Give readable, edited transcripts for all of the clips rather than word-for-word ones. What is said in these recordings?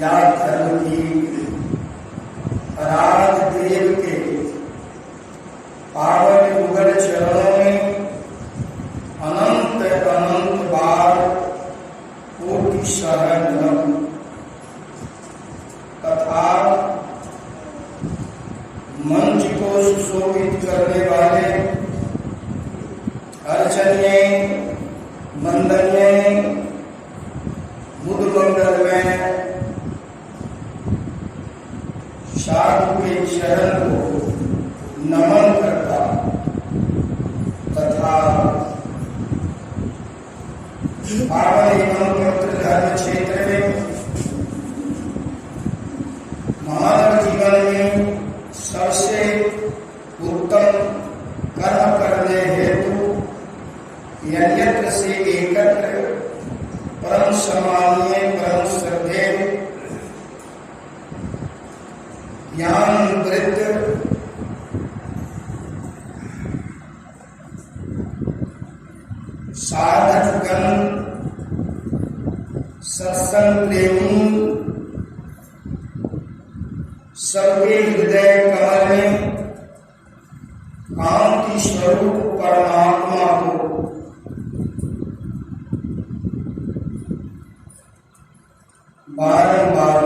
या धर्म की राज देव के पावन युगल चरणों में अनंत अनंत बार कोटि शरण तथा मंच को सुशोभित करने वाले अर्चनीय मंदनीय मुदमंडल में साधु के चरण को नमन करता तथा पावन एवं पवित्र धर्म क्षेत्र में मानव जीवन में सबसे उत्तम कर्म करने हेतु यज्ञ से एकत्र परम सम्मानीय परम श्रद्धेय ज्ञान वृद्ध साधकगण सत्संग प्रेमी सबके हृदय कमल में कांति स्वरूप परमात्मा को बारंबार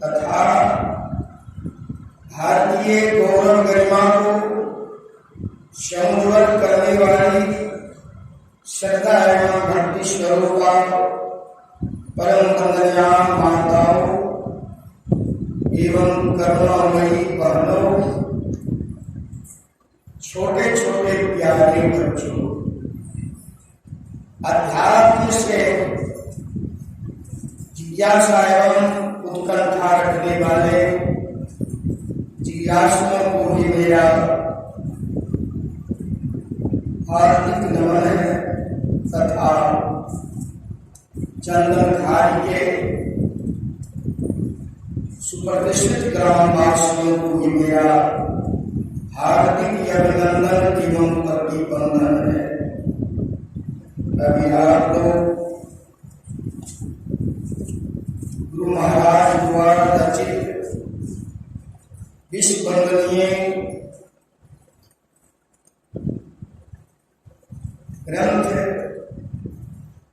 तथा भारतीय गौरव गरिमा को समुद्र करने वाली श्रद्धा एवं भक्ति स्वरूपा परम वंदनीय माताओं एवं करुणामयी बहनों, छोटे छोटे प्यारे बच्चों, अध्यात्म से जिज्ञासा एवं उत्कंठा रखने वाले जिज्ञासुओं को भी मेरा हार्दिक नमन है तथा चंदन घाट के सुप्रतिष्ठित ग्रामवासियों को भी मेरा हार्दिक अभिनंदन एवं प्रतिबंधन है। अभी आप लोग गुरु महाराज द्वारा रचित विश्व वंदनीय ग्रंथ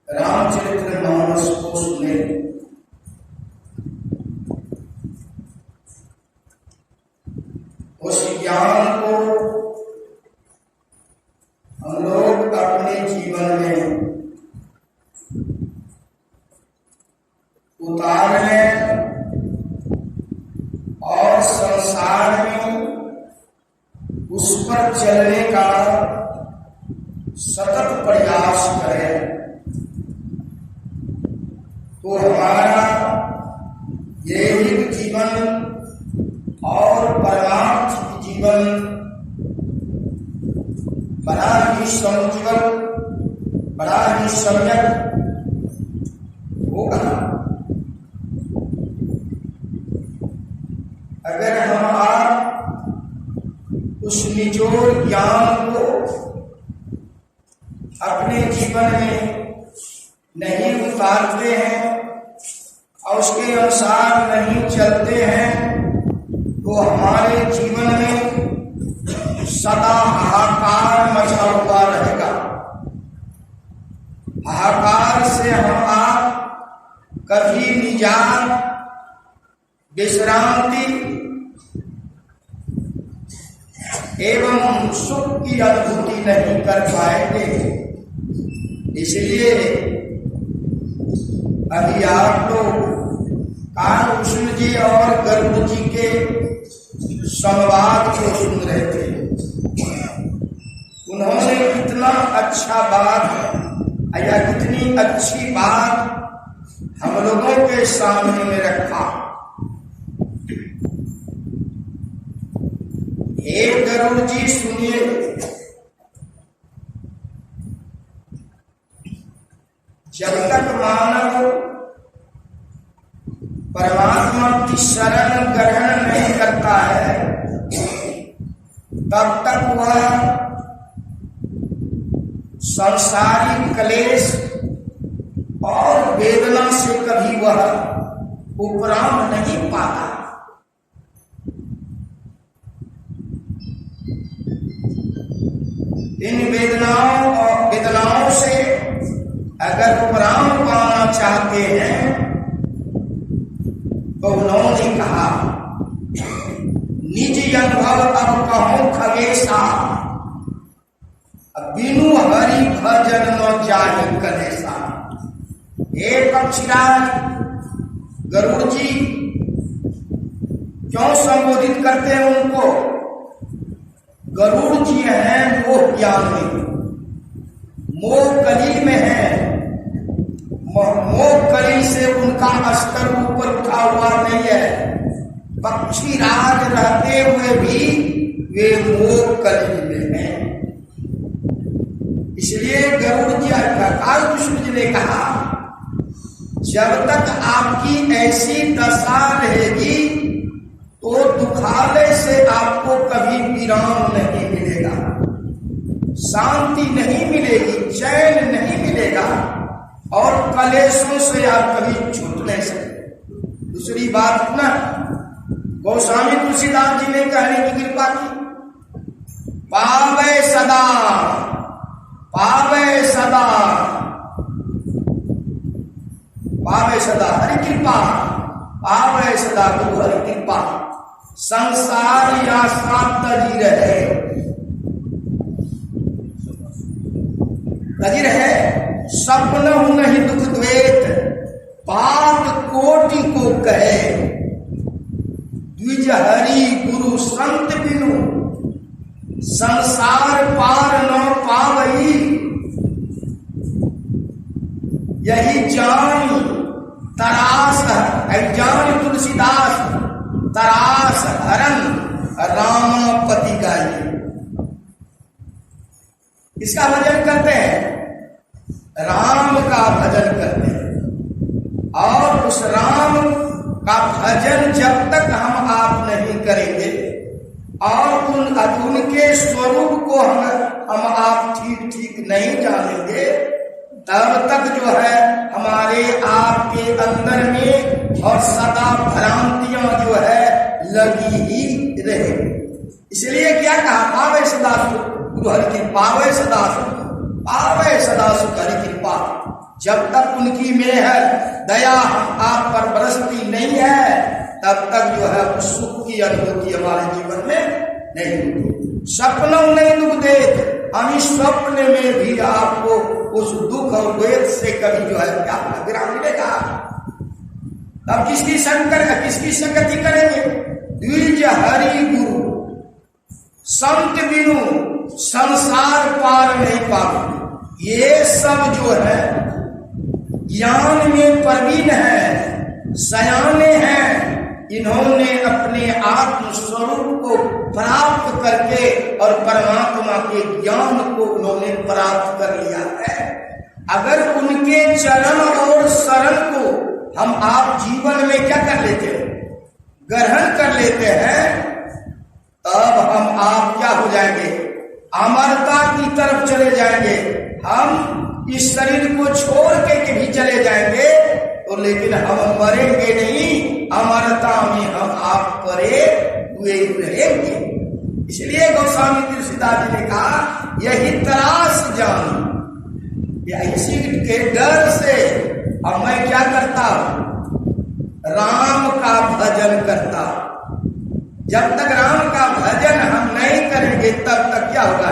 रामचरितमानस को सुने। उस ज्ञान को हम लोग अपने जीवन में उतारने और संसार में उस पर चलने का सतत प्रयास करें तो हमारा यही जीवन और परमार्थ जीवन बड़ा ही समुज्वल, बड़ा ही सम्यक होगा। अगर हम आप उस निचोड़ ज्ञान को अपने जीवन में नहीं उतारते हैं और उसके अनुसार नहीं चलते हैं तो हमारे जीवन में सदा हाहाकार मचा हुआ रहेगा। हाहाकार से हम आप कभी निजात विश्रांति एवं सुख की अनुभूति नहीं कर पाएंगे। इसलिए अभी आप लोग कालभूषण जी और गरुड़ जी के संवाद को सुन रहे थे। उन्होंने कितना अच्छा बात या कितनी अच्छी बात हम लोगों के सामने में रखा। हे गरुड़ जी सुनिए, जब तक मानव परमात्मा की शरण ग्रहण नहीं करता है तब तक वह सांसारिक क्लेश और वेदना से कभी वह उपराम नहीं पाता। इन वेदनाओं से अगर उपराम पाना चाहते हैं तो उन्होंने कहा, निज अनुभव अब कहूं खगेशा, बिनु हरि भजन न जाहि कलेसा। हे पक्षीराज गरुड़ जी क्यों संबोधित करते हैं उनको? गरुड़ जी हैं मोह ज्ञान में, मोह कली में है। मोह कली से उनका स्तर ऊपर उठा हुआ नहीं है। पक्षीराज रहते हुए भी वे मोह कली में हैं। इसलिए गरुड़ जी काल कृष्ण जी ने कहा, जब तक आपकी ऐसी दशा रहेगी तो दुखालय से आपको कभी विराम नहीं मिलेगा, शांति नहीं मिलेगी, चैन नहीं मिलेगा और कलेशों से आप कभी छूट नहीं सकते। दूसरी बात ना, गोस्वामी तुलसीदास जी ने कहने की कृपा की, पावे सदा, पावे सदा, पावे सदा हरि कृपा, पावे सदा गुरु हरि कृपा, संसार या सात तजी रहे, तजी रहे, सपन नहीं दुख द्वेत, पात कोटि को कहे, द्विज हरि गुरु संत बिनु, संसार पार न पावई, यही जान तरास, जान तुलसीदास तरास हरन रामपति गाई। इसका भजन करते हैं, राम का भजन करते हैं। और उस राम का भजन जब तक हम आप नहीं करेंगे और उनके स्वरूप को हम आप ठीक ठीक नहीं जानेंगे, तब तक जो है हमारे आपके अंदर में और सदा भ्रांतियां जो है लगी ही रहेगी। इसलिए क्या कहा, पावे सदा गुरु हरि की, पावे सदा पावे सदा सुख हरि कृपा। जब तक उनकी मेहर दया आप पर बरसती नहीं है, तब तक जो है उस सुख की अनुभूति हमारे जीवन में नहीं होती। सपनों नहीं दुख देत, हम स्वप्न में भी आपको उस दुख और वेद से कभी जो है क्या विराम मिलेगा। तब किसकी संगति करेंगे? द्विज हरि गुरु संत बिनु संसार पार नहीं पाओगे। ये सब जो है ज्ञान में प्रवीण है, सयाने हैं, इन्होंने अपने आत्म स्वरूप को प्राप्त करके और परमात्मा के ज्ञान को उन्होंने प्राप्त कर लिया है। अगर उनके चरण और शरण को हम आप जीवन में क्या कर लेते हैं, ग्रहण कर लेते हैं, तब हम आप क्या हो जाएंगे, अमरता की तरफ चले जाएंगे। हम इस शरीर को छोड़ के भी चले जाएंगे तो लेकिन हम मरेंगे नहीं, अमरता में हम आप परे हुए रहेंगे। इसलिए गोस्वामी तुलसीदास जी ने कहा, यही तरास जान, इसी के डर से अब मैं क्या करता हूं, राम का भजन करता। जब तक राम का भजन हम नहीं करेंगे तब तक क्या होगा,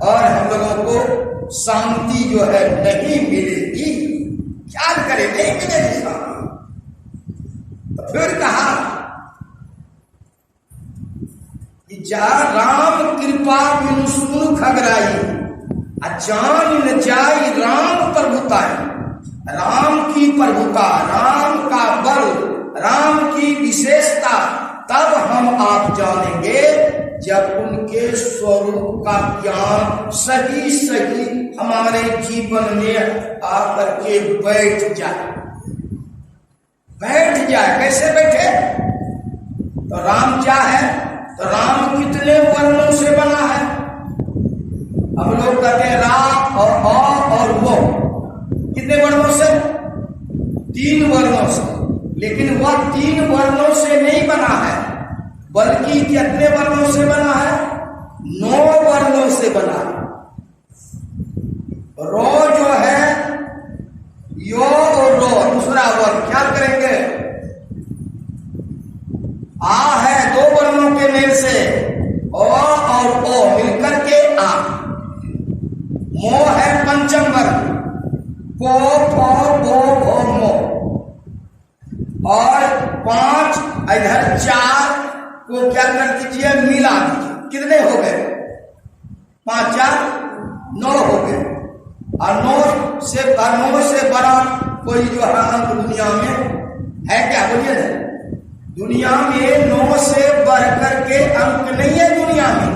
और हम लोगों को शांति जो है नहीं मिलेगी। क्या करें, नहीं मिलेगी शांति। तो फिर कहा कि जा राम कृपा बिनु सुनु खगराई, जान न जाई राम प्रभुताई। राम की प्रभुता, राम का बल, राम की विशेषता तब हम आप जानेंगे जब उनके स्वरूप का ज्ञान सही सही हमारे जीवन में आकर के बैठ जाए। बैठ जाए, कैसे बैठे? तो राम क्या है, तो राम कितने वर्णों से बना है? हम लोग कहते हैं रा और अ और वो, कितने वर्णों से? लेकिन वह 3 वर्णों से नहीं बना है, बल्कि कितने वर्णों से बना है? 9 वर्णों से बना है। रो जो है, यो और रो दूसरा वर्ण, ख्याल करेंगे। आ है 2 वर्णों के मेल से, अ और ओ मिलकर के आ। मो है पंचम वर्ण, पो फो बो भो मो। और 5 इधर 4 को क्या कर दीजिए, मिला दीजिए। कितने हो गए? 5 4 9 हो गए। और 9 से बड़ा कोई जो है अंक दुनिया में है क्या? बोलिए ना। दुनिया में 9 से बढ़कर के अंक नहीं है दुनिया में,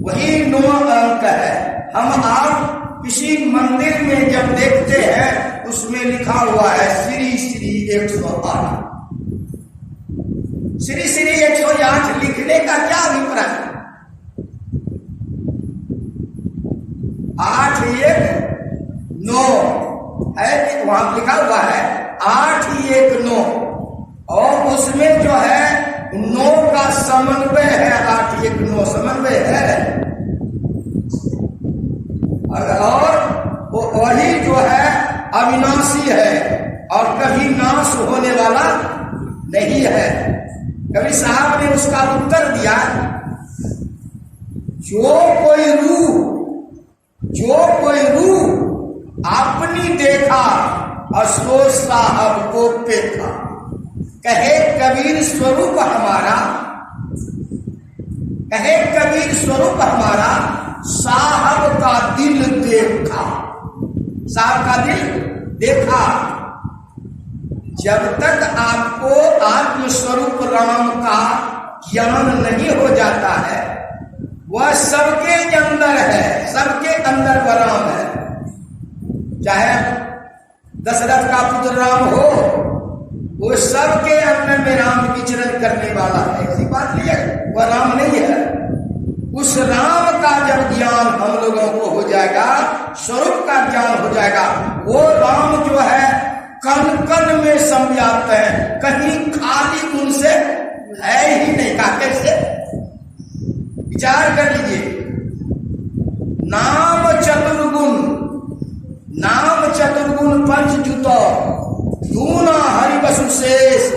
वही 9 अंक है। हम आप किसी मंदिर में जब देखते हैं उसमें लिखा हुआ है श्री श्री 108। श्री श्री 108 लिखने का क्या अभिप्राय? 8 1 9 है, वहां लिखा हुआ है 8 1 9, और उसमें जो है 9 का समन्वय है। 8 1 9 समन्वय है, और वही जो है अविनाशी है और कभी नाश होने वाला नहीं है। कवि साहब ने उसका उत्तर दिया, जो कोई रूह अपनी देखा अफसोस साहब को देखा। कहे कबीर स्वरूप हमारा, कहे कबीर स्वरूप हमारा साहब का दिल देखा। साहब का दिल देखा। जब तक आपको आत्मस्वरूप राम का ज्ञान नहीं हो जाता है, वह सबके अंदर है, सबके अंदर वह राम है। चाहे दशरथ का पुत्र राम हो, वो सबके अंदर में राम विचरण करने वाला है। ऐसी बात नहीं है, वह राम नहीं है। उस राम का जब ज्ञान हम लोगों को हो जाएगा, स्वरूप का ज्ञान हो जाएगा, वो राम जो है कण कण में समझाते हैं, कहीं खाली उनसे है ही नहीं। का कैसे? विचार कर लीजिए। नाम चतुर्गुण पंचजुतो दूना हरि बसु शेष।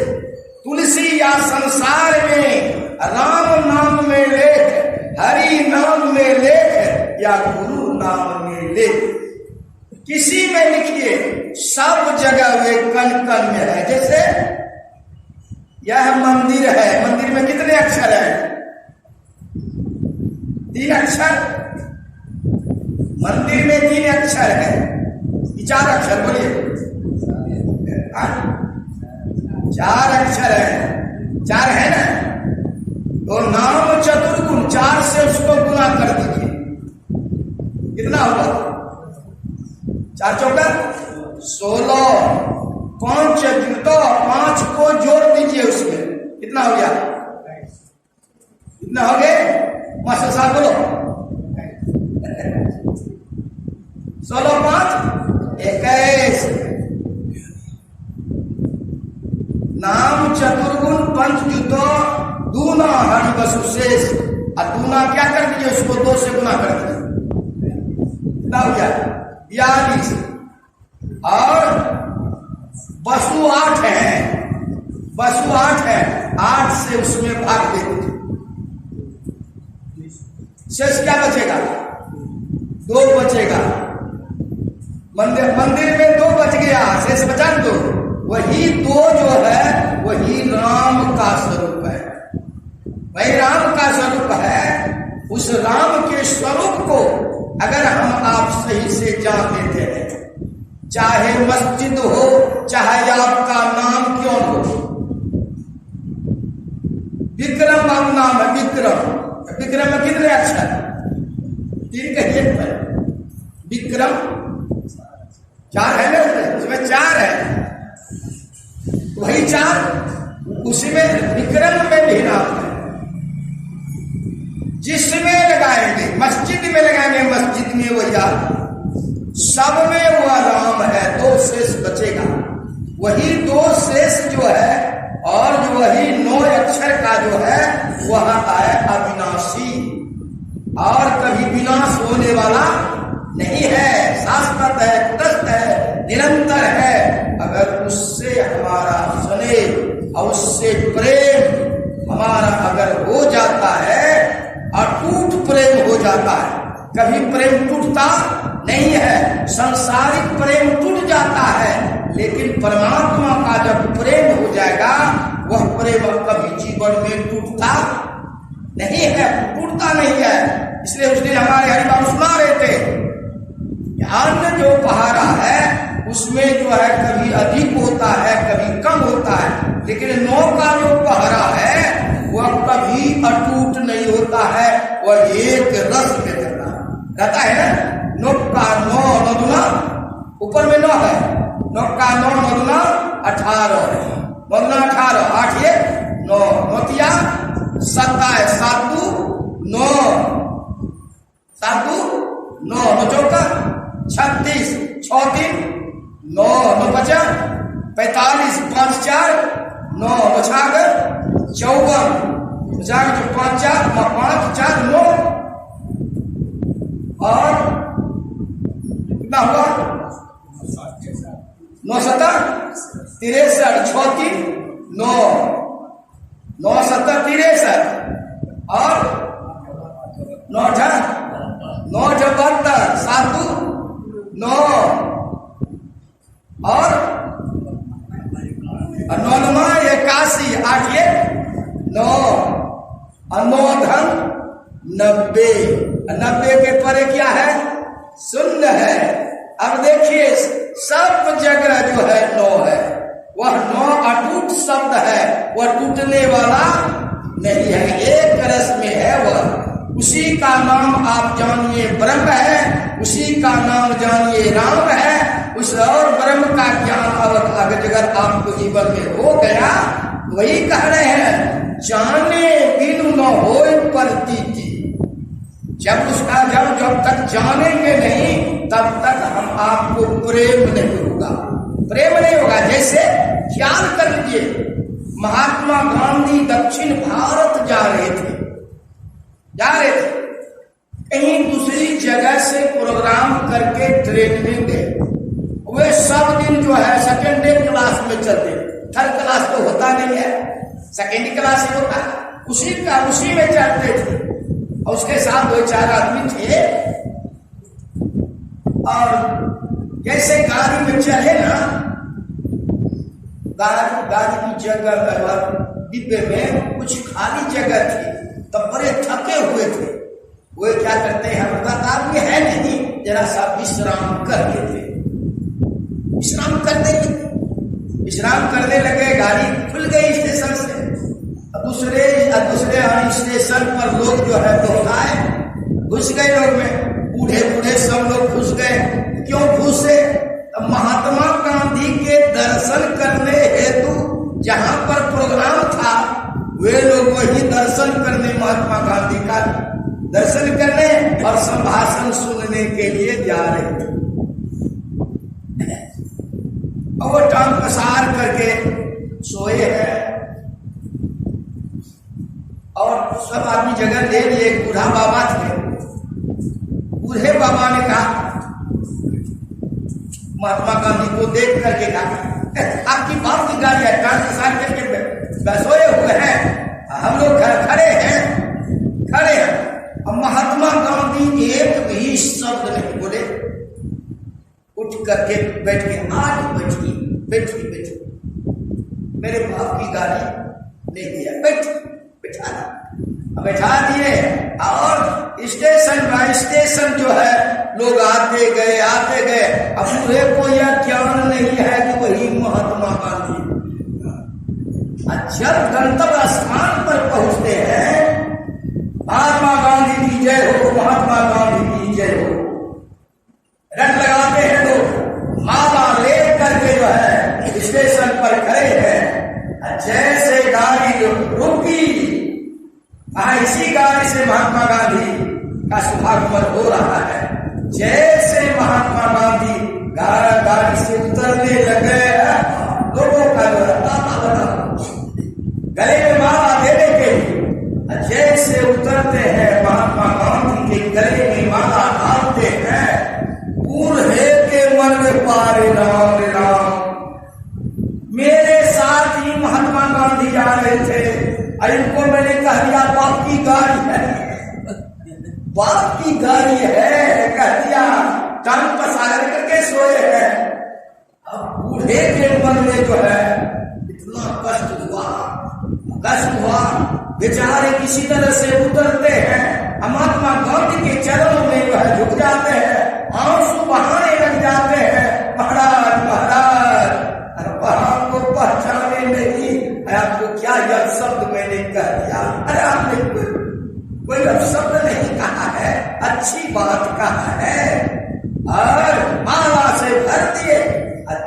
तुलसी या संसार में राम नाम में लेख, हरि नाम में लेख, या गुरु नाम में लेख। किसी में लिखिए, सब जगह वे कण कण में है। जैसे यह मंदिर है, मंदिर में कितने अक्षर है? 3 अक्षर। मंदिर में 3 अक्षर है, 4 अक्षर बोलिए। 4 अक्षर है, 4 है ना? तो नाम चतुर्गुण 4 से उसको गुना कर दीजिए, कितना होगा? 4 चौका 16। 5 जुटो, 5 को जोड़ दीजिए उसमें, कितना हो गया? कितना हो गए? मास्टर साहब बोलो। 16 5 21। नाम चतुर्गुण पंचजुतो दूना हरि बसु शेष। और दूना क्या कर दीजिए, उसको 2 से गुना कर दीजिए, कितना हो गया? 42। और बसु 8 है, बसु 8 है, 8 से उसमें भाग दे दीजिए, शेष क्या बचेगा? 2 बचेगा। मंदिर में 2 बच गया, शेष बचा 2। वही 2 जो है वही राम का स्वरूप है, वही राम का स्वरूप है। उस राम के स्वरूप को अगर हम आप सही से जान लेते हैं, चाहे मस्जिद हो, चाहे आपका नाम क्यों हो, विक्रम आप नाम है, विक्रम। विक्रम में कितने अक्षर? 3 कहिए पर। विक्रम 4 है ना, उसमें 4 है, वही 4 उसी में विक्रम में भी नाम है। जिसमें लगाएंगे, मस्जिद में लगाएंगे, मस्जिद में वही सब में वह राम है, 2 शेष बचेगा। वही दो शेष जो है और जो वही 9 अक्षर का जो है वह है अविनाशी और कभी विनाश होने वाला नहीं है, शाश्वत है, कुटस्थ है, निरंतर है। अगर उससे हमारा स्नेह और उससे प्रेम हमारा अगर हो जाता है, अटूट प्रेम हो जाता है, कभी प्रेम टूटता नहीं है। सांसारिक प्रेम टूट जाता है, लेकिन परमात्मा का जब प्रेम हो जाएगा वह प्रेम कभी जीवन में टूटता नहीं है, टूटता नहीं है। इसलिए उस दिन हमारे हरिबाबू सुना रहे थे, अन्न जो पहाड़ा है उसमें जो है कभी अधिक होता है, कभी कम होता है, लेकिन 9 का जो पहरा है वह कभी अटूट नहीं होता है, वह एक रस में रहता है ना। 9 का 9 9 ऊपर में 9 है, 9 का 9 9 18 है, 9 18 8 1 9 9 27 7 9 7 9 9 चौका 36 6 3 9 9 50 45 5 4 9 56 54 56 5 4 5 4 9 और कितना हुआ 9 7 63 6 3 9 9 7 63 और 9 9 72 7 9 और 9 9 81 8 9 और 9 धन 90 90 के परे क्या है? शून्य है। अब देखिए सब जगह जो है 9 है, वह 9 अटूट शब्द है, वह टूटने वाला नहीं है, एक रस में है वह। उसी का नाम आप जानिए ब्रह्म है, उसी का नाम जानिए राम है। उस और ब्रह्म का ज्ञान अगर आपको जीवन में हो गया, वही कह रहे हैं जाने बिनु न होए प्रतीति। जब तक जानेंगे नहीं तब तक हम आपको प्रेम नहीं होगा, प्रेम नहीं होगा। जैसे ख्याल कर लीजिए, महात्मा गांधी दक्षिण भारत जा रहे थे, कहीं दूसरी जगह से प्रोग्राम करके ट्रेन में गए। वे सब दिन जो है सेकेंड क्लास में चलते, थर्ड क्लास तो होता नहीं है, सेकेंड क्लास ही होता, उसी में चलते थे। और उसके साथ 2-4 आदमी थे, और जैसे गाड़ी में चले ना, गाड़ी की जगह डिब्बे में कुछ खाली जगह थी, तब बड़े थके हुए थे। वे क्या करते हैं, हमारे आदमी है नहीं, जरा सा विश्राम कर लेते, विश्राम करने लगे। गाड़ी खुल गई स्टेशन से, दूसरे स्टेशन पर लोग जो है बहुत आए, घुस गए लोग में, बूढ़े सब लोग घुस गए। क्यों घुसे? महात्मा गांधी के दर्शन करने हेतु जहां पर प्रोग्राम था, वे लोग वही दर्शन करने, महात्मा गांधी का दर्शन करने और संभाषण सुनने के लिए जा रहे थे। और वो टांग पसार करके सोए हैं, और सब आदमी जगह ले लिए। एक बूढ़ा बाबा थे, बूढ़े बाबा ने कहा, महात्मा गांधी को देख करके कहा, आपकी बाप की गाड़ी है, टांग पसार करके सोए हुए हैं, हम लोग खड़े हैं। और महात्मा गांधी एक भी शब्द नहीं बोले, उठ करके बैठ के, आज बैठी मेरे बाप की गाड़ी ले दिया, बैठा दिए। और स्टेशन जो है लोग आते गए। अब पूरे को यह ज्ञान नहीं है कि वही महात्मा गांधी। जब गंतव्य स्थान पर पहुंचते हैं, महात्मा गांधी की जय हो, महात्मा गांधी की जय हो, रट लगाते हैं लोग, माला ले करके जो है स्टेशन पर खड़े हैं। जैसे गाड़ी रुकी, इसी गाड़ी से महात्मा गांधी का शुभागमन हो रहा है। जैसे महात्मा गांधी गाड़ी से उतरने लगे, रे पारे राम रे राम। मेरे साथ ही महात्मा गांधी जा रहे थे, इनको मैंने कह दिया बाप की गाड़ी है, बाप की गाड़ी है कह दिया, टांग पसार करके सोए हैं। अब बूढ़े के मन में जो है इतना कष्ट हुआ, बेचारे किसी तरह से उतरते हैं, महात्मा गांधी के चरणों में जो है झुक जाते हैं, आंसू बहाने लग जाते हैं, महाराज महाराज। अरे आपको पहचाने नहीं, आपको क्या यह शब्द मैंने कह दिया? अरे आपने कोई शब्द नहीं कहा है, अच्छी बात कहा है, और माला से भर दिए।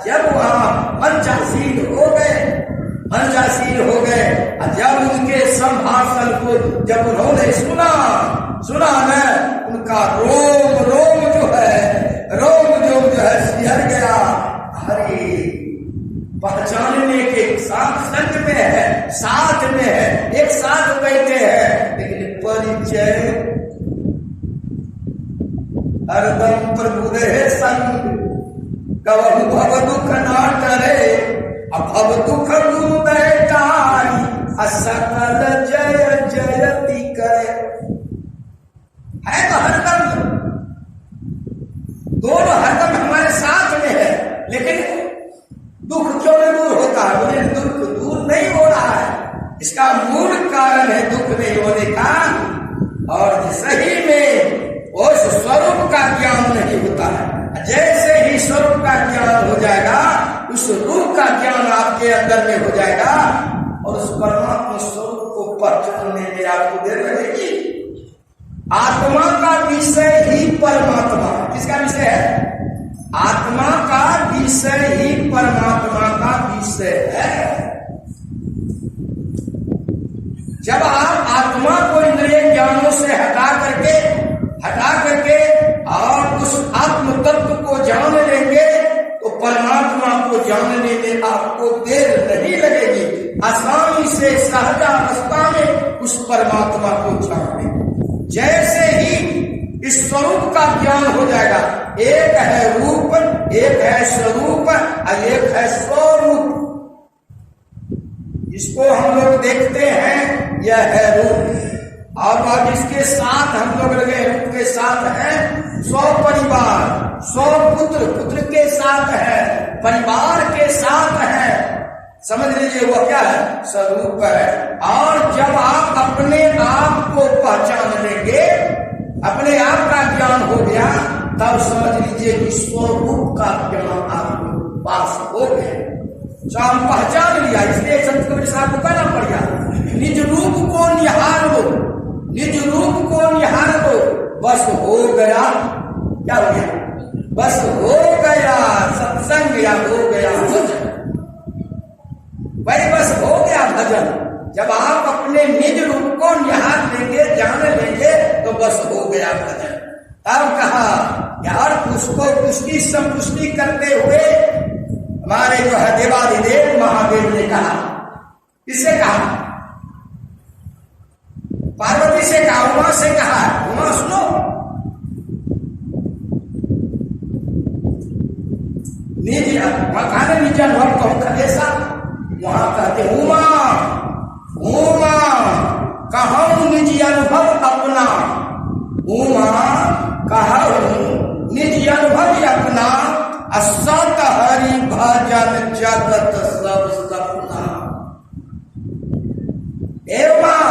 जब वहां मंचासीन हो गए, जब उनके संभाषण को जब उन्होंने सुना न, उनका रोम जो है सिहर गया। अरे पहचानने के संग में है, साथ में है, एक साथ बैठे हैं, लेकिन परिचय हरदम प्रभु रहे संग। कवि भव दुख ना टरे, भव दुख दूदय टारी, असकल जय जयति करे। है तो हरदम, दोनों हरदम हमारे साथ में है, लेकिन दुख क्यों नहीं दूर होता है? बोले दुख दूर नहीं हो रहा है, इसका मूल कारण है दुख नहीं होने का, और सही में उस स्वरूप का ज्ञान नहीं होता है। जैसे ही स्वरूप का ज्ञान हो जाएगा, उस रूप का ज्ञान आपके अंदर में हो जाएगा, और उस परमात्मा स्वरूप को पहचानने में आपको देर लगेगी। आत्मा का विषय ही परमात्मा, किसका विषय है? आत्मा का विषय ही परमात्मा का विषय है। जब आप आत्मा को इंद्रिय ज्ञानों से हटा करके और उस आत्म तत्व को जान लेंगे, तो परमात्मा को जानने में आपको देर नहीं लगेगी। आसानी से सहजावस्था में उस परमात्मा को जान लेंगे। जैसे ही इस स्वरूप का ज्ञान हो जाएगा, एक है रूप, एक है स्वरूप और एक है स्वरूप। इसको हम लोग देखते हैं, यह है रूप, और अब इसके साथ हम लोग लगे, रूप के साथ है 100 परिवार, 100 पुत्र के साथ है, परिवार के साथ है। समझ लीजिए वो क्या है? स्वरूप है। और जब आप अपने आप को पहचान लेंगे, अपने आप का ज्ञान हो गया, तब समझ लीजिए कि स्वरूप का ज्ञान आपके पास हो गया। तो हम पहचान लिया, इसलिए संत कबीर साहब को कहना पड़ गया, निज रूप को निहार लो, निज रूप को निहार लो, बस हो गया। क्या हो गया? बस हो गया सत्संग, या हो गया भजन। भाई बस हो गया भजन। जब आप अपने निज रूप को निहार लेंगे, जान लेंगे, तो बस हो गया भजन। तब कहा यार, उसको उसकी संतुष्टि करते हुए हमारे जो है देवाधिदेव महादेव ने कहा, किससे कहा? पार्वती से कहा, उमा से कहा। उमा सुनो, निज मकान निज अनुभव कहूं खदेसा, वहां कहते उमा उमा कहूं निज अनुभव अपना, उमा कहूं निज अनुभव अपना, असत हरि भजन जगत सब सपना। एवं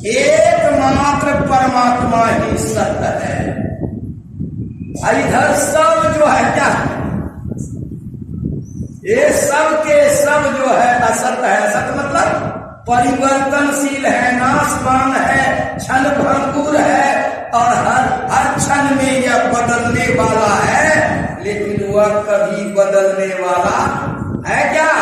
एकमात्र परमात्मा ही सत्य है। इधर सब जो है क्या है? ये सब के सब जो है असत है। असत मतलब परिवर्तनशील है, नाशवान है, क्षण भंगुर है, और हर क्षण में यह बदलने वाला है। लेकिन वह कभी बदलने वाला है क्या?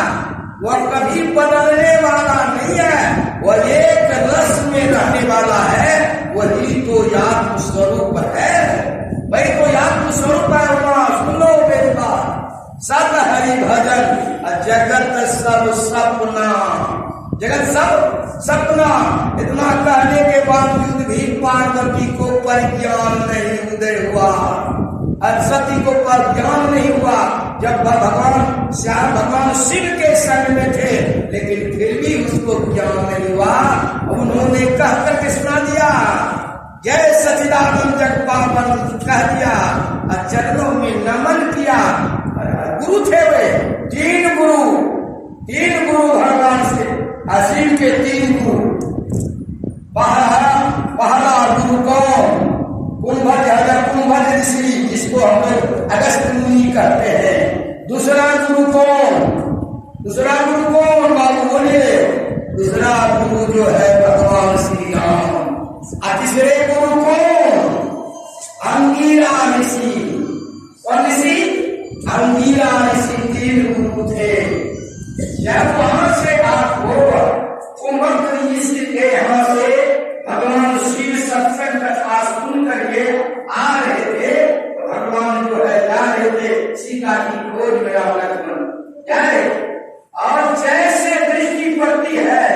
वह कभी बदलने वाला नहीं है। वह एक रस में रहने वाला है। वही तो आत्म स्वरूप है। वही तो आत्म स्वरूप है। सुनो मेरी बात, सत हरि भजन जगत सब सपना। जगत सब सपना। इतना कहने के बावजूद भी पार्वती को परिज्ञान नहीं उदय हुआ। सती को पर ज्ञान नहीं हुआ जब भगवान श्याम भगवान शिव के संग में थे, लेकिन फिर भी उसको ज्ञान नहीं हुआ। उन्होंने कह करके सुना दिया, जय सचिदानंद जगपावन कह दिया, चरणों में नमन किया। गुरु थे वे, तीन गुरु भगवान से, शिव के तीन गुरु। पहला गुरु कौन? कुंभज ऋषि, जिसको हम लोग अगस्त मुनि कहते हैं। दूसरा गुरु कौन बाबू बोलिए? दूसरा गुरु जो है भगवान श्री राम। तीसरे गुरु कौन? अंगिरा ऋषि। कौन ऋषि? अंगिरा ऋषि। तीन गुरु थे। जब वहां से आपको कुंभज ऋषि के यहाँ से भगवान शिव सत्संग कथा सुन करके आ रहे थे, तो भगवान जो है जा रहे थे सीता की खोज में, लक्ष्मण जा रहे। और जैसे दृष्टि पड़ती है,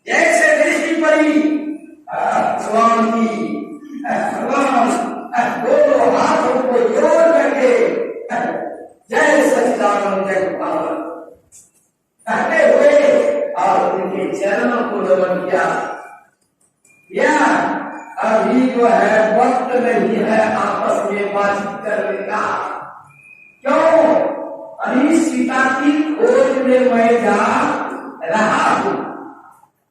जैसे दृष्टि पड़ी भगवान की, भगवान दोनों हाथों को जोड़ करके जय सच्चिदानंद जगपावन कहते हुए और उनके चरणों को नमन किया। या अभी जो है वक्त नहीं है आपस में बातचीत करने का। क्यों? अभी सीता की खोज में मैं जा रहा हूं।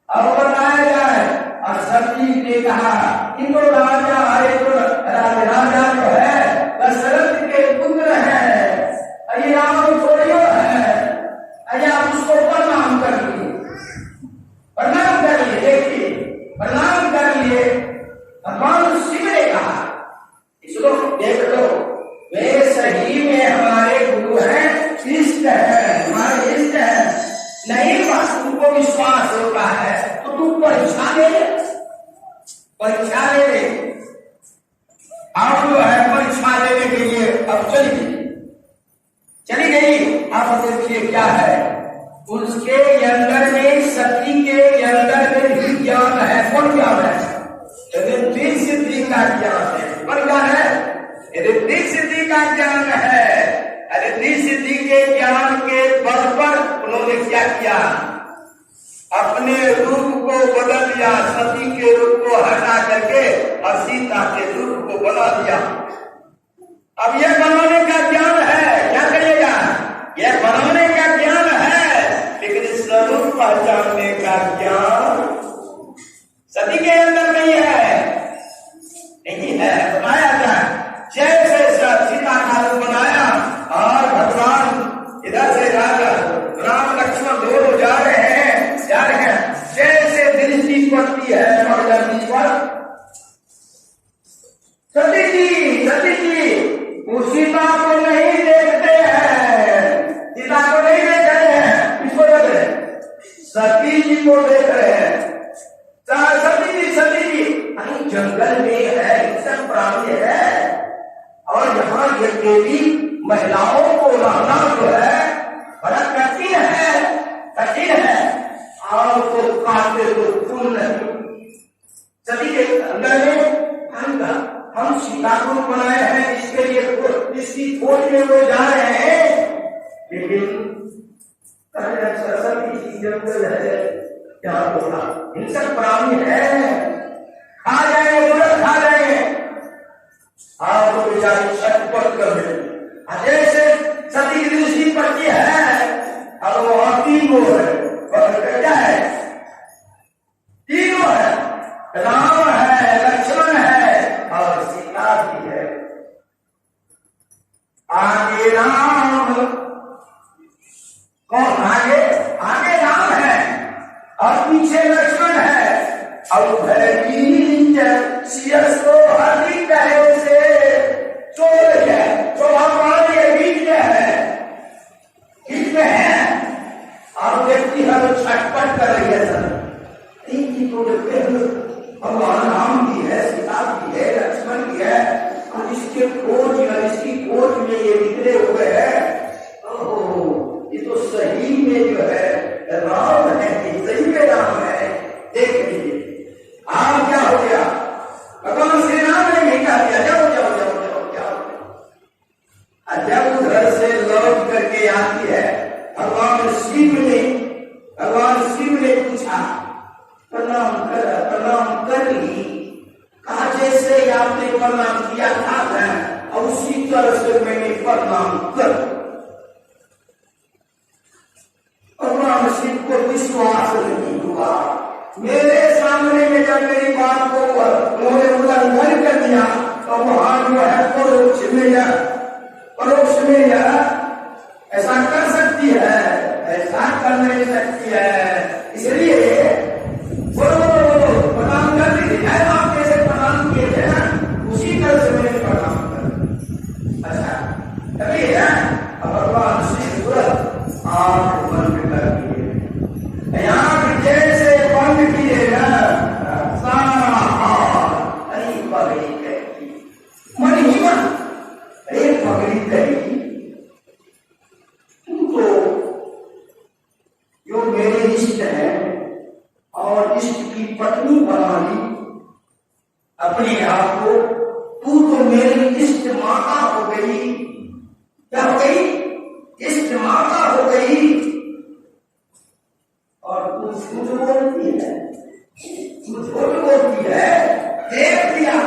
अब बताया जाए, और सती ने कहा कि तो राजा है, तो राजा जो है दशरथ के पुत्र है, अरे राम थोड़ी है, अरे आप उसको प्रणाम कर लिए, प्रणाम कर लिए। देखिए, प्रणाम कर लिए। भगवान शिव ने कहा, इसको देख लो, वे सही में हमारे गुरु हैं, इष्ट है, हमारे इष्ट है। नहीं बस तुमको विश्वास होता है तो तुम परीक्षा ले ले। आप जो है परीक्षा लेने के लिए अब चली गई। आप देखिए क्या है, उसके अंदर में, सती के अंदर में भी ज्ञान है। कौन ज्ञान है? रिद्धि सिद्धि का ज्ञान है। कौन ज्ञान है? रिद्धि सिद्धि का ज्ञान है। रिद्धि सिद्धि के ज्ञान के बल पर उन्होंने क्या किया? अपने रूप को बदल दिया, सती के रूप को हटा करके और सीता के रूप को बना दिया। अब यह बनाने का ज्ञान है, क्या करिएगा? यह बनाने का ज्ञान है, लेकिन स्वरूप पहचानने का ज्ञान सती के अंदर नहीं है। बनाया जाए, जैसे सीता का रूप बनाया और भगवान इधर से राजा राम लक्ष्मण दोनों जा रहे हैं। जैसे दृष्टि पड़ती है धरती पर, सती जी वो सीता को नहीं देखते हैं, सीता को नहीं देख रहे हैं। किसको देख रहे हैं? सती जी को देख रहे हैं। सती जी जंगल में है, सब प्राणी है, और यहाँ ये देवी महिलाओं को रहना जो है बड़ा कठिन है। और को काटे तो फूल नहीं। सती के अंदर में हम सीता को बनाए हैं, इसके लिए इसकी खोज में वो जा रहे हैं, लेकिन सती जी जंगल है, क्या होगा? हिंसक प्राणी है, खा जाएंगे, तुरंत खा जाएंगे। आपको बेचारी छटपट कर रहे। जैसे सती की दृष्टि पड़ती है, अब वो तीनों है, क्या है? तीनों है, राम है, लक्ष्मण है और सीता भी है। आगे राम, कौन आगे? आगे राम है और पीछे लक्ष्मण है। और हरी कहे से चोर है, बीच में है और व्यक्ति हमें छटपट कर रही है। सर भगवान राम भी है, सीता भी है, लक्ष्मण भी है, और इसके खोज में, इसकी खोज में ये निकले हुए हैं। ये तो सही में जो है राम है, सही में राम है। देख लीजिए आप क्या हो गया, भगवान और जब घर से लौट करके आती है, भगवान शिव ने पूछा, प्रणाम कर ली? कहा जैसे आपने प्रणाम किया था और उसी तरह से मैंने प्रणाम कर। भगवान शिव को विश्वास नहीं हुआ। मेरे सामने में जब मेरी बात को उन्होंने उल्लंघन कर दिया तो वहां जो है परोक्ष में ऐसा कर सकती है, ऐसा कर नहीं सकती है। इसलिए बोलो प्रणाम कर लीजिए, आप कैसे प्रणाम किए थे ना उसी तरह से मैंने प्रणाम कर। अच्छा तभी है भगवान शिव तुरंत आंख बंद कर दिए। आंख जैसे बंद किए ना, अरे पगड़ी कही, मन ही मन, अरे पगड़ी कही, तुम तो जो मेरे इष्ट है और इष्ट की पत्नी बना ली अपने आप को, तू तो मेरी इष्ट माता हो गई। क्या हो गई? इष्ट माता हो गई। और तू झूठ बोलती है, देख दिया।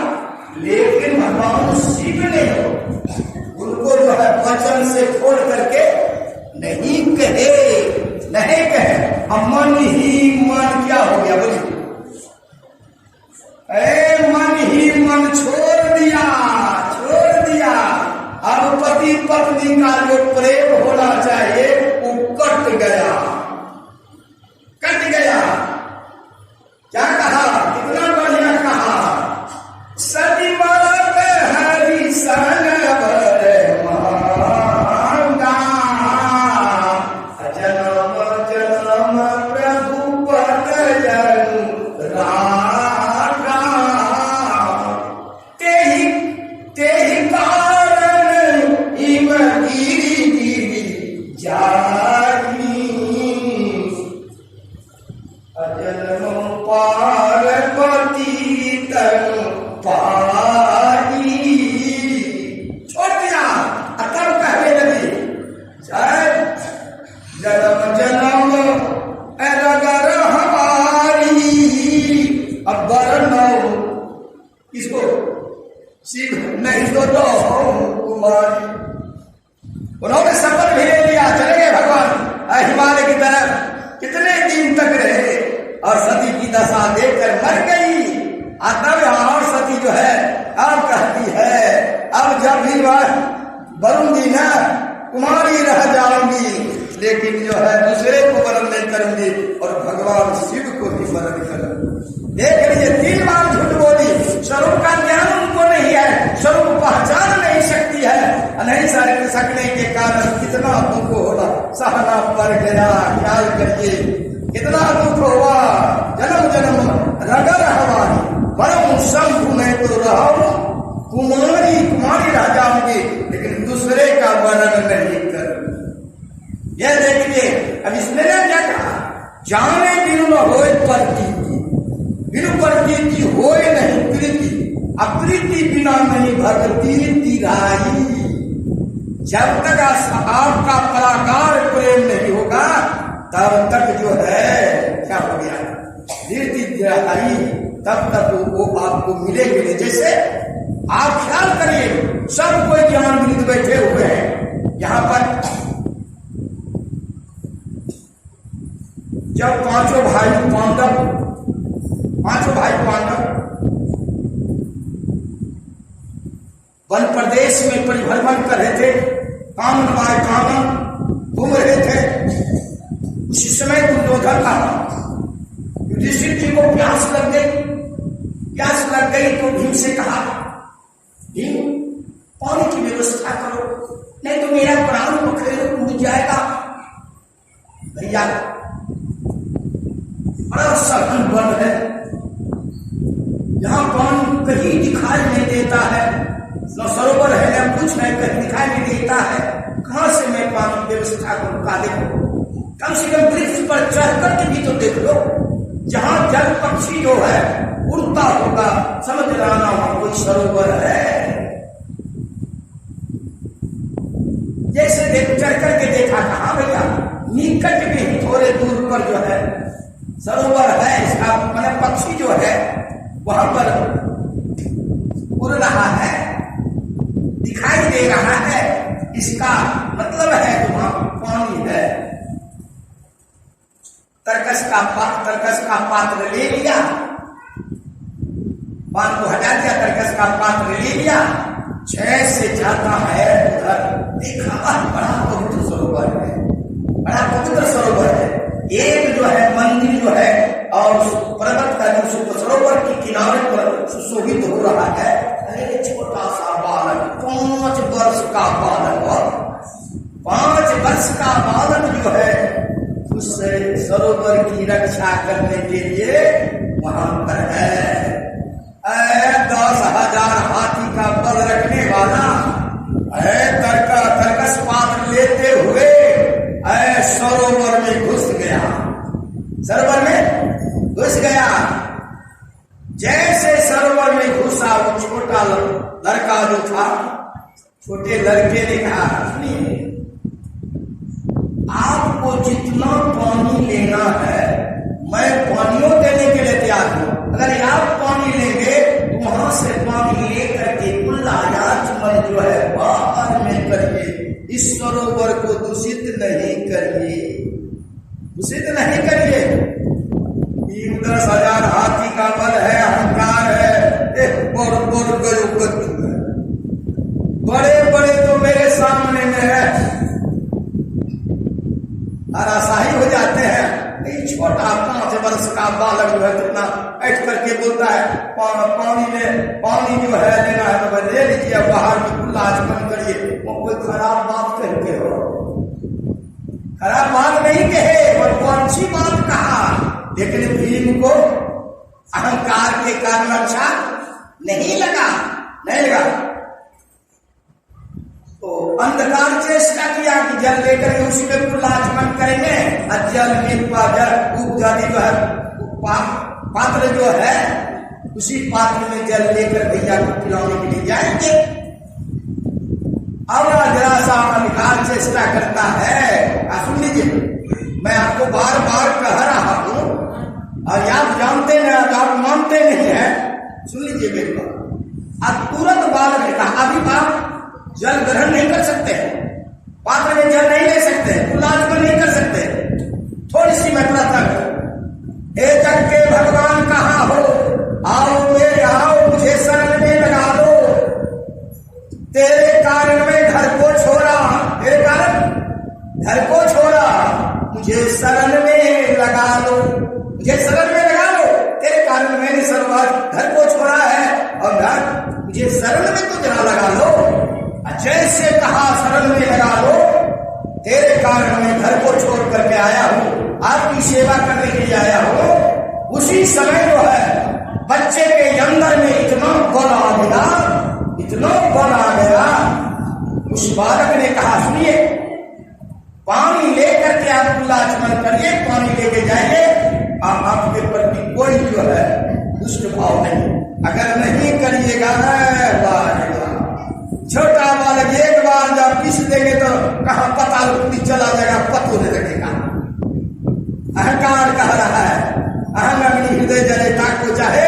लेकिन भगवान शिव ने उनको जो है वचन से छोड़ करके नहीं कहे। मन ही मन क्या हो गया बोलिए? मन ही मन छोड़ दिया। अब पति पत्नी का जो प्रेम होना चाहिए वो कट गया। क्या कहा? कितना बढ़िया कहा, सती मरत हरि सन भर मांगा, जन्म प्रभु पद जनु रागा, तेहि कारण इम गिरि जाई, जन्म पार्वती तनु पाई। छोड़ दिया। तब कहने लगी, जन्म रगर हमारी, अब वर्ण किसको? शिव नहीं तो कुमारी। उन्होंने शपथ भी ले लिया, चले गए भगवान हिमालय की तरफ। कितने दिन तक रहे और सती की दशा देखकर मर गई। तब और सती जो है अब कहती है, अब जब भी वरुंगी ना कुमारी रह जाऊंगी, लेकिन जो है दूसरे को वरण नहीं करूंगी और भगवान शिव को भी वरण करूंगी। देख लीजिए 3 बार झूठ बोली। स्वरूप का ज्ञान उनको नहीं है, स्वरूप पहचान नहीं सकती है, नहीं सकने के कारण कितना दुख होना सहना पड़ गया। ख्याल करिए कितना दुख हुआ। जन्म रगर हमारी, परम शंभु में तो रहो कुमारी रह जाऊंगी, लेकिन दूसरे का वर्णन नहीं करूंगी। यह देखिए, अब इसने क्या कहा, जाने बिनु न होए प्रतीति, बिनु प्रतीति होए नहीं प्रीति, अप्रीति बिना नहीं भक्ति तिराई। जब तक आपका पराकार प्रेम नहीं होगा तब तक जो है क्या हो गया, प्रीति तिराई, तब तक वो आपको मिलेंगे। जैसे आप ख्याल करिए, सब कोई ज्ञान विरुद्ध बैठे हुए हैं यहाँ पर। जब पांचों भाई पांडव वन प्रदेश में परिभ्रमण कर रहे थे, कामन घूम रहे थे। उसी समय दुर्योधन का युधिष्ठिर जी को प्यास लग गई तो भीम से कहा, भीम पानी की व्यवस्था करो, नहीं तो मेरा प्राण पखेरु उड़ जाएगा। भैया बड़ा सघन वन है, यहाँ पानी कहीं दिखाई नहीं देता है, न सरोवर है न कुछ है, कहीं दिखाई नहीं देता है। कहां से मैं पानी व्यवस्था करूं? का देखो, कम से कम वृक्ष पर चढ़ करके भी तो देख लो, जहां जल पक्षी जो है उड़ता होगा, समझ लाना वहां कोई सरोवर है। जैसे चढ़ करके देखा, कहाँ भैया, निकट में ही थोड़े दूर पर जो है सरोवर है, इसका मैंने पक्षी जो है वहां पर उड़ रहा है, दिखाई दे रहा है, इसका मतलब है कि वहां पानी है। तरकस का पात्र ले लिया, पान को हटा दिया, तरकस का पात्र ले लिया, जैसे जाता है उधर देखा बड़ा पवित्र सरोवर है, बड़ा पवित्र सरोवर है। एक जो है मंदिर जो है और पर्वत का जो सरोवर के किनारे पर सुशोभित हो रहा है। अरे छोटा सा बालक, 5 वर्ष का बालक, 5 वर्ष का बालक जो है उस सरोवर की रक्षा करने के लिए वहां पर है। 10,000 हाथी का बल रखने वाला तरकस पात्र लेते हुए सरोवर में घुस गया, सरोवर में घुस गया। जैसे सरोवर में घुसा, वो छोटा लड़का जो था, छोटे लड़के ने कहा, आपको जितना पानी लेना है मैं पानियों देने के लिए तैयार हूं, अगर आप पानी लेंगे तो वहां से पानी लेकर के कुल्ला याचमन जो है बाहर में करिए, इस सरोवर को दूषित नहीं करिए, दूषित नहीं करिए। 10,000 हाथी का बल है, अहंकार है, बड़े बड़े तो मेरे सामने में है, हराशाही हो जाते हैं। छोटा 5 वर्ष का बालक जो है कितना बैठ करके बोलता है, पानी जो है लेना है तो ले लीजिए, बाहर में खुला आचमन करिए। वो कोई खराब बात कहते हो, खराब बात नहीं कहे और कौन सी बात कहा, लेकिन भीम को अहंकार के कारण अच्छा नहीं लगा। तो अंधकार चेष्टा किया कि जल लेकर उसी में खुला आचमन करेंगे, और जल में उपजाति जो है पात्र जो है उसी पात्र में जल लेकर भैया को पिलाने के लिए जाएंगे। अब जरा सा अंधकार चेष्टा करता है। सुन लीजिए, मैं आपको बार बार कह रहा हूं और आप जानते नहीं, आप मानते नहीं है। सुन लीजिए मेरी बात। अब तुरंत बालक ने कहा, अभी आप जल ग्रहण नहीं कर सकते, पात्र में जल नहीं ले सकते, आचमन नहीं कर सकते, थोड़ी सी मात्रा तक। हे जग के भगवान कहाँ हो, आओ मेरे आओ, मुझे शरण में लगा लो, तेरे कारण में घर को छोड़ा, तेरे कारण घर को छोड़ा, मुझे शरण में लगा लो, मुझे शरण में लगा लो, तेरे कारण मैंने सरोवर घर को छोड़ा है और घर मुझे शरण में तो जरा लगा लो। जैसे कहा शरण में लगा लो, तेरे कारण मैं घर को छोड़ करके आया हूं, आपकी सेवा करने के लिए आया हूं। उसी समय जो है बच्चे के अंदर में इतना बल आ गया, इतना बल आ गया, उस बालक ने कहा, सुनिए, पानी लेकर के आप खुला आचमन करिए, पानी लेके जाइए, आपके प्रति कोई जो है दुष्ट भाव नहीं, अगर नहीं करिएगा छोटा बालक एक बार जब पीस देंगे तो कहां पता चला जाएगा, पत होने लगेगा। अहंकार कह रहा है, अहम अपनी हृदय जड़ता को चाहे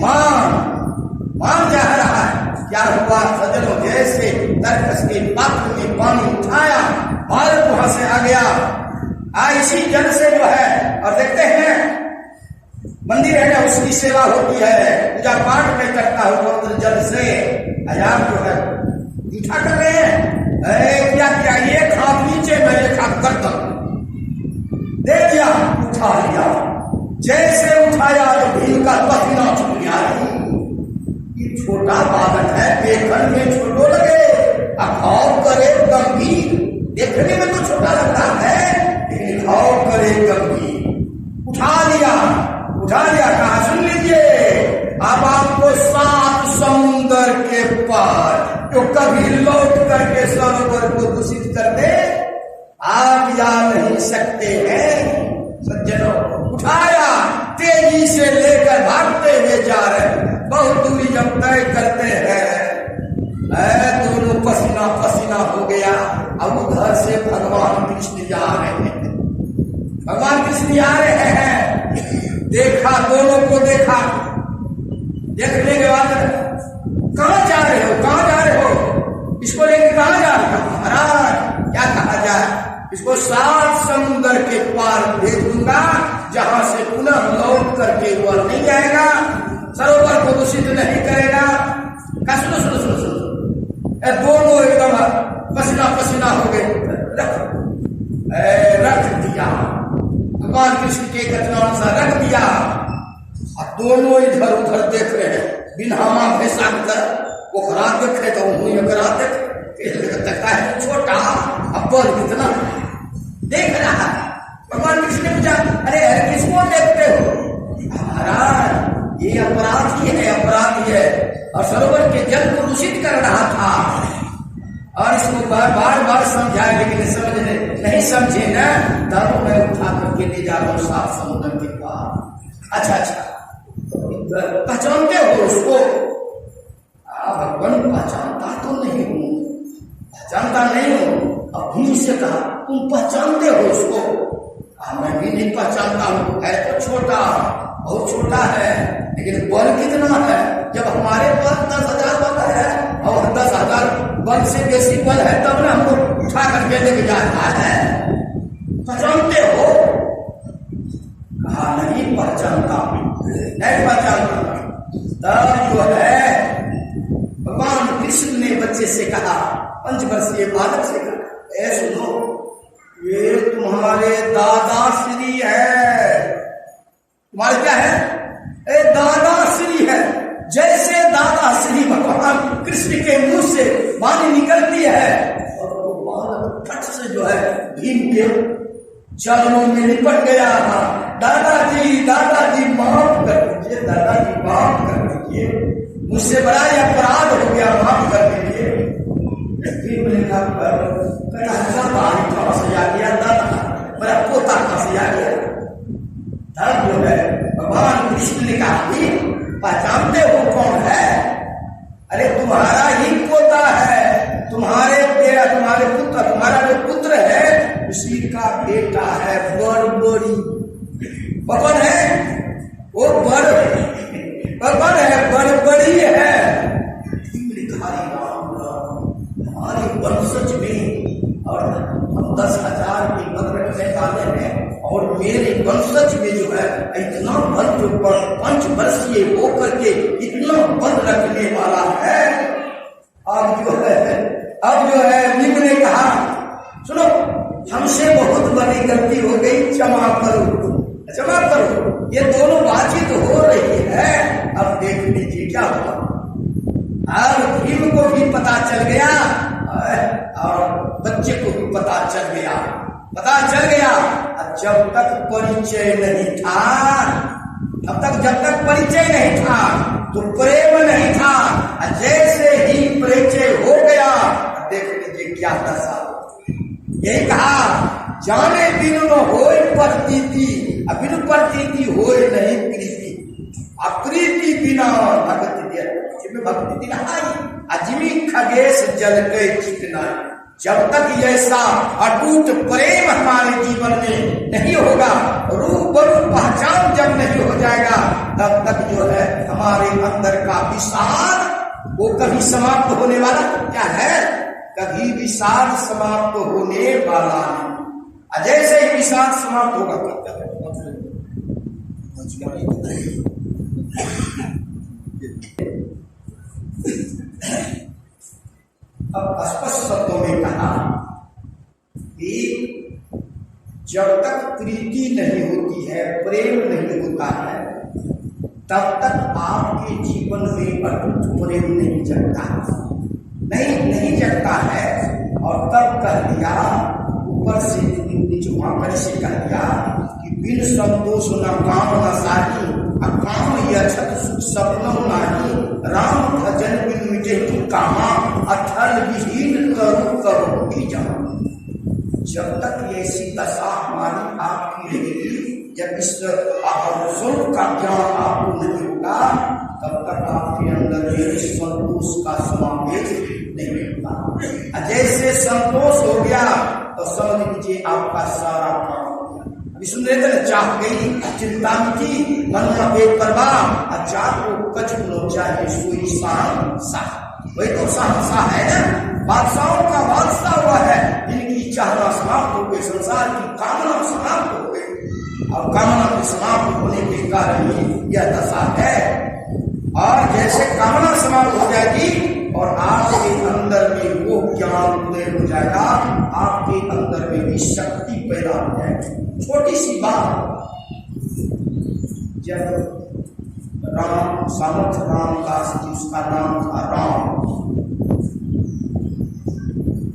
मान जा रहा है। क्या हुआ सज्जनों, जैसे तरकस के पात्र में पानी उठाया, बालक वहां से आ गया, इसी जल से जो है, और देखते हैं मंदिर है ना, उसकी सेवा होती है, पूजा पाठ में करता हूं पवित्र जल से। आप जो है उठा कर रहे हैं, क्या एक हाथ नीचे में एक हाथ गर्दन दे दिया, उठा लिया, जैसे उठाया तो भीम का पसीना छूट गया। ये छोटा बालक है, देखने में छोटो लगे, भाव करे गंभीर, देखने में तो छोटा लगता है लेकिन भाव करे गंभीर। उठा लिया, कहा, सुन लीजिए, अब आपको 7 समुंदर के पार जो कभी लौट करके सरोवर को दूषित कर दे, आप जा नहीं सकते हैं। सज्जनों, उठाया, तेजी से लेकर भागते हुए जा रहे हैं, बहुत दूरी जब तय करते हैं, दोनों पसीना पसीना हो गया। अब उधर से भगवान कृष्ण जा रहे हैं। भगवान कृष्ण जा रहे हैं, देखा, दोनों को देखा। देखने के बाद कहाँ जा रहे हो, कहाँ जा रहे हो, इसको लेके कहाँ जा रहे हो? महाराज क्या कहा जाए, इसको 7 समुद्र के पार भेज दूंगा, जहां से पुनः लौट करके वह नहीं जाएगा, सरोवर को दूषित नहीं करेगा। सुनो सुनो सुनो सुनो, दोनों एकदम पसीना पसीना हो गए। रख दिया भगवान कृष्ण के कथनानुसार, रख दिया। और दोनों इधर उधर देख रहे हैं, बिनहामा भैसा कर वो खरा देखे तो मुझे करा देखता है छोटा, अब बल कितना देख रहा है। भगवान कृष्ण ने पूछा, अरे किसको देखते हो? महाराज ये अपराधी है, अपराधी है, और सरोवर के जल को दूषित कर रहा था। और इसको बार बार समझाया, लेकिन समझ नहीं समझे ना, तब मैं उठा करके ले जा रहा हूँ 7 समुद्र के पार। अच्छा, पहचानते हो उसको? भगवान पहचानता तो नहीं हूँ, पहचानता नहीं हूँ। अब फिर से कहा, तुम पहचानते हो उसको? मैं भी नहीं पहचानता हूँ, है तो छोटा, बहुत छोटा है, लेकिन बल कितना है? जब हमारे पास 10,000 बल है और 10,000 बल से बेसी बल है, तब ना हमको उठा करके लेके जा रहा है। पहचानते हो? कहा नहीं पहचानता, नहीं पहचानता। तब जो है भगवान कृष्ण ने बच्चे से कहा, 5 वर्षीय बालक से कहा, सुनो, ये तुम्हारे दादा श्री है। तुम्हारे क्या है? दादा श्री है। जैसे दादा श्री भगवान कृष्ण के मुंह से वाणी निकलती है, और वो बालक फट से जो है भीम के चरणों में लिपट गया। दादाजी माफ कर दीजिए, दादाजी माफ कर दीजिए, मुझसे बड़ा अपराध हो गया, माफ कर दीजिए। भीम ने कहा, कहाँ से आ गया दादा, मेरा पोता कहाँ से आ गया? तब जो है भगवान कृष्ण ने कहा, पहचानते हो कौन है? अरे तुम्हारा ही पोता है, तुम्हारे पुत्र, तुम्हारा जो पुत्र है उसी का बेटा है, बड़ी भगवान है, वो भगवान है, बड़ी है। हमारे वंशज में, और हम 10,000 की बल रखने वाले हैं, और मेरे वंशज में जो है इतना बल, जो 5 वर्षीय होकर के इतना बल रखने वाला है। अब जो है भीम ने कहा, सुनो, हमसे बहुत बड़ी गलती हो गई, क्षमा करो, क्षमा करो। ये दोनों बातचीत हो रही है, अब देख लीजिए क्या हुआ। अब भीम को भी पता चल गया और बच्चे को भी पता चल गया। जब तक परिचय नहीं था, जब तक परिचय नहीं था तो प्रेम नहीं था। जैसे ही परिचय हो गया, देख लीजिए क्या दशा। यही कहा, जाने बिनु न होय प्रतीति, बिनु प्रतीति होय नहीं प्रीति, अप्रीति बिना भक्ति दे, भक्ति दिन आई अजमी खगेश जल के चिकना। जब तक ऐसा अटूट प्रेम हमारे जीवन में नहीं होगा, रूबरू पहचान जब नहीं हो जाएगा, तब तक जो है हमारे अंदर का विषाद वो कभी समाप्त होने वाला क्या है? कभी विषाद समाप्त होने वाला नहीं। जैसे ही विषाद समाप्त होगा, अब स्पष्ट शब्दों में कहा कि जब तक प्रीति नहीं होती है, प्रेम नहीं होता है, तब तक आपके जीवन में अटूट प्रेम नहीं जगता, नहीं जगता है। और तब कह दिया, ऊपर से नीचे से कह दिया कि बिन संतोष न काम न साही, अकाम यछत सुख सपनम नाही, राम भजन बिन मिटे कामा, अथल विहीन करो की जान। जब तक ऐसी दशा हमारी आपकी रहेगी, जब इस स्वरूप का ज्ञान आपको नहीं होगा, तब तक आपके अंदर ये संतोष का समावेश नहीं होता। जैसे संतोष हो गया तो समझ लीजिए आपका सारा काम हो गया। अभी सुन रहे थे ना, चाह गई चिंता मिटी मन में बेपरवाह, चाह को कछ नो चाहे सोई शाम शाह। वही तो शाह है ना, बादशाहों का बादशाह हुआ है जिनकी चाहना समाप्त हो गई, संसार की कामना समाप्त हो गई, और कामना के समाप्त होने के कारण ही यह दशा है। और जैसे कामना समाप्त हो जाएगी और आपके अंदर में वो ज्ञान उदय हो जाएगा, आपके अंदर में भी शक्ति पैदा हो जाएगी। छोटी सी बात, जब राम सामर्थ रामदास जी, उसका नाम था राम,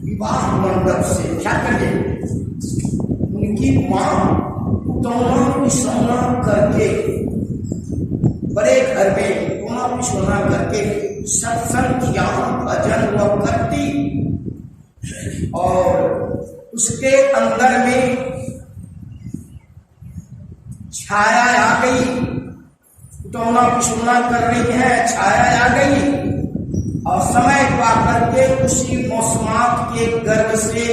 विवाह मंडप से क्या करें, उनकी मां पिछोना करके बड़े घर में पिछोना करके सत्संग किया, भजन वो करती, और उसके अंदर में छाया आ गई, टोना पिछोना कर रही है, छाया आ गई, और समय पा करके उसी मौसमात के गर्भ से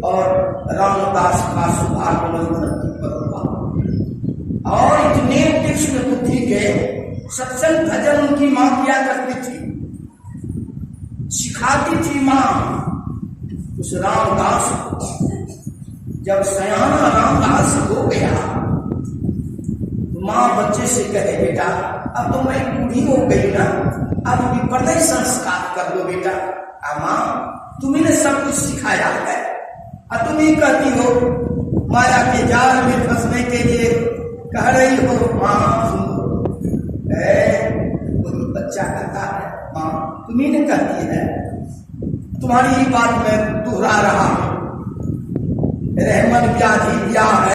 और रामदास का शुभागमन धरती पर हुआ। और इतने तीक्ष्ण बुद्धि के सत्संग भजन उनकी मां किया करती थी, सिखाती थी मां उस रामदास को। जब सयाना रामदास हो गया तो मां बच्चे से कहे, बेटा अब तो मैं बूढ़ी हो गई ना, अब विपर्दय संस्कार कर दो बेटा। मां तुम्हें ने सब कुछ सिखाया है, और तुम ही कहती हो माया के जाल में फंसने के लिए कह रही हो। मां सुनो, बच्चा कहता है मां तुम्ही ने कहती है, तुम्हारी ही बात मैं दोहरा रहा हूं, रहमन व्याधि ब्याह है।